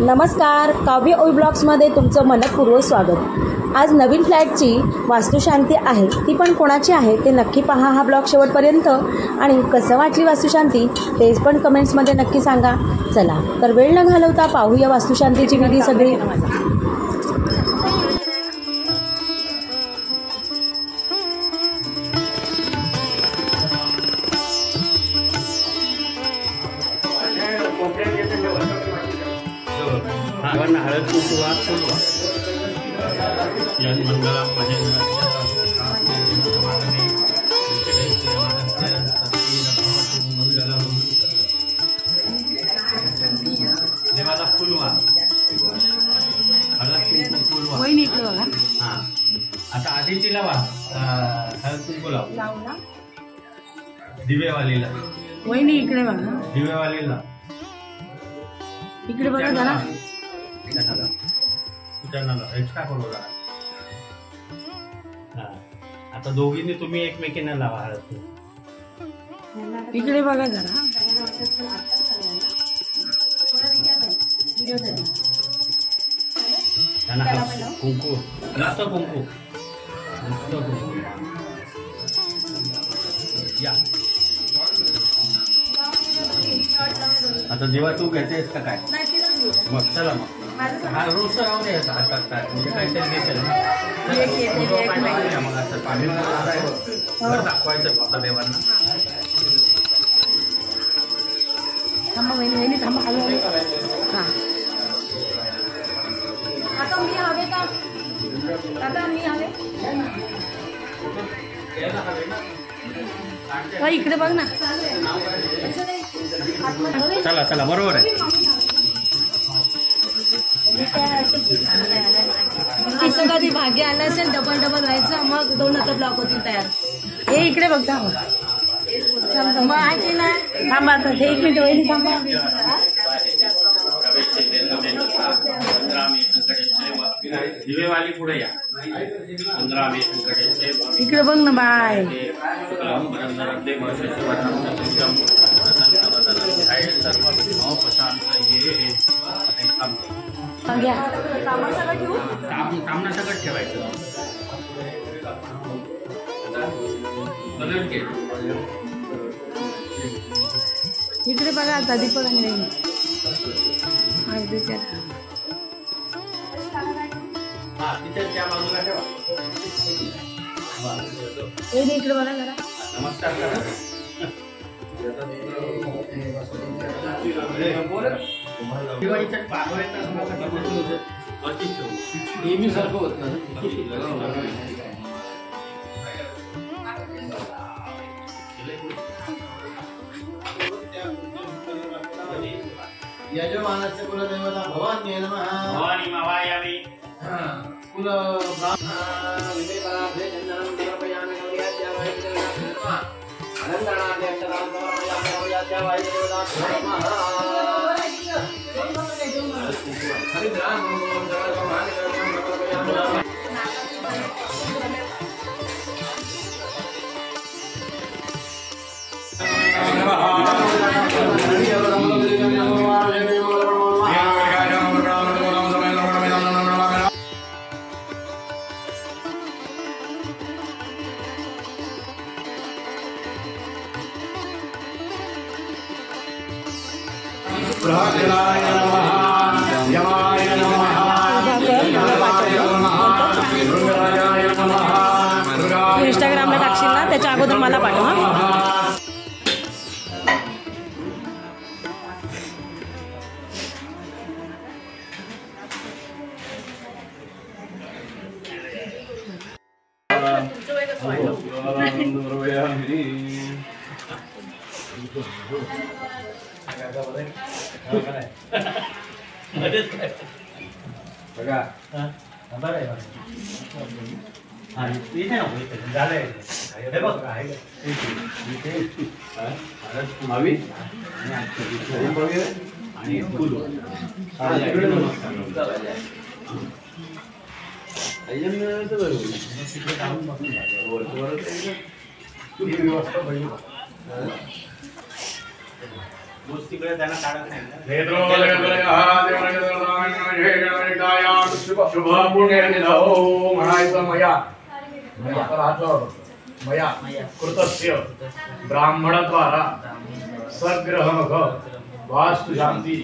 नमस्कार, काव्य ओई ब्लॉग्समध्ये तुमचं मनपूर्वक स्वागत। आज नवीन फ्लॅटची वास्तुशांती आहे, ती पण कोणाची आहे ते नक्की पहा हा ब्लॉग शेवटपर्यंत। आणि कसं वाटली वास्तुशांती तेच पण कमेंट्समध्ये नक्की सांगा। चला तर वेळ न घालवता पाहूया वास्तुशांतीची विधी सगळी। हळद कुंकुवा फुलवा यन मंगलम देवाला फुलवा हळद कुंकू फुलवा वहिनी इकडे बघा। हां आता आधीची लावा हळद कुंकू लावा दिवेवालीला वहिनी इकडे बघा, दिवेवालीला इकडे बघा जरा। एक्स्ट्रा करू जरा। आता दोघींनी तुम्ही एकमेकींना लावा हळद। इकडे बघा जरा। कुंकू नुसतं कुंकू या। आता जेव्हा तू घेतेस का काय मग चला मग हा रोज राहू दे हातात काय म्हणजे काहीतरी घेतेल मग असं पाणी दाखवायचं आता देवांना। थांबा वहिनी थांबा। हां आता मी हवे का? आता मी हवे इकडे बघ ना। चला चला बरोबर आहे। असं कधी भाग्य आलं असेल डबल व्हायचं मग 2 हात ब्लॉक होतील तयार। हे इकडे बघता मग आहे की नाही? थांबा आता हे 1 मिनिट वहिनी थांबा। दिवेवाली पुढे या। इकडे बघ ना बाय। कामना सगळं ठेवायचं। इकडे बघा आता दीपक आणि तिथे त्या बाजूला ठेवा। इकडे बघा जरा। नमस्कार करा। दिवाळीच्या नेहमी सारखं होत ना। यजमानस्य कुलदेवता भवान्यै नमः। भवानी मावायामि कुल विवेकराधे चन्दनं समर्पयामि नवयाज्ञावाय देवताभ्यो नमः। अनन्तराधे अक्षरां समर्पयामि नवयाज्ञावाय देवताभ्यो नमः। हरिद्रां समर्पयामि नवयाज्ञावाय प्रहलादाय नमः। यमाय नमः। इंस्टाग्रामला टाकशील ना त्याच्या अगोदर मला पाठवा। बघा बरं आहे हां इथे नको इथे झालंय हे बघ आहे इथे मावी आणि फुल तिकडे त्यांना काढत नाही शुभ पुण्यनिधो म्हणायचं मया मया कृतस्य ब्राह्मणद्वारा सग्रहमघ वास्तु शांती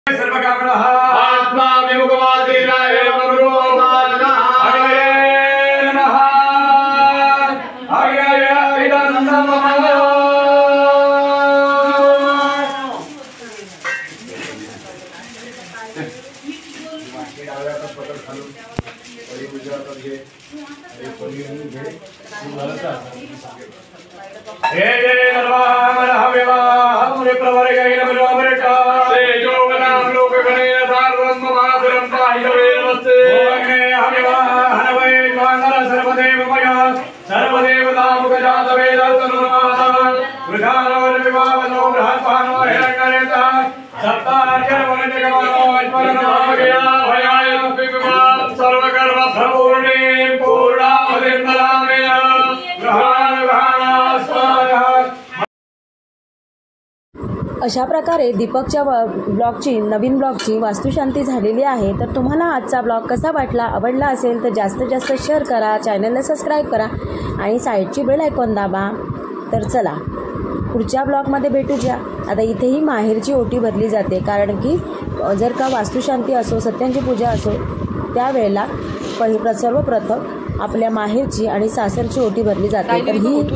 सर्व कामनाः आत्मा विमुखमादिराय नमः अग्नये नमः अग्नये नमः हे जय नरवामरः विवाहं प्रवर्गैन विलोमरेटा तेजोगनां लोकगणेन सार्वं महापुरं पाहितवे नमस्ते ओग्ने हविवाहनवै ज्वानर सर्वदेव मया सर्वदेवतामुखजात वेदतनुर्माता वृषानवर विवाहनो बृहत्पानो हिरण्यनेता सप्तार्चनवनजगमानो ऐश्वर्यनामगया भयाय विवाह सर्वकर्म प्रपूर्णे पूर्णामदिन्दलामेन अशा प्रकारे दीपकच्या नवीन ब्लॉगची वास्तुशांती झालेली आहे. तर तुम्हाला आजचा ब्लॉग कसा वाटला, आवडला असेल तर जास्तीत जास्त शेअर करा, चॅनलला सबस्क्राईब करा आणि साईडची बेल आयकॉन दाबा. तर चला पुढच्या ब्लॉगमध्ये भेटूया. आता इथेही माहेरची ओटी भरली जाते, कारण की जर का वास्तुशांती असो, सत्यांची पूजा असो, त्यावेळेला सर्वप्रथम आपल्या माहेरची आणि सासरची ओटी भरली जाते. तर ही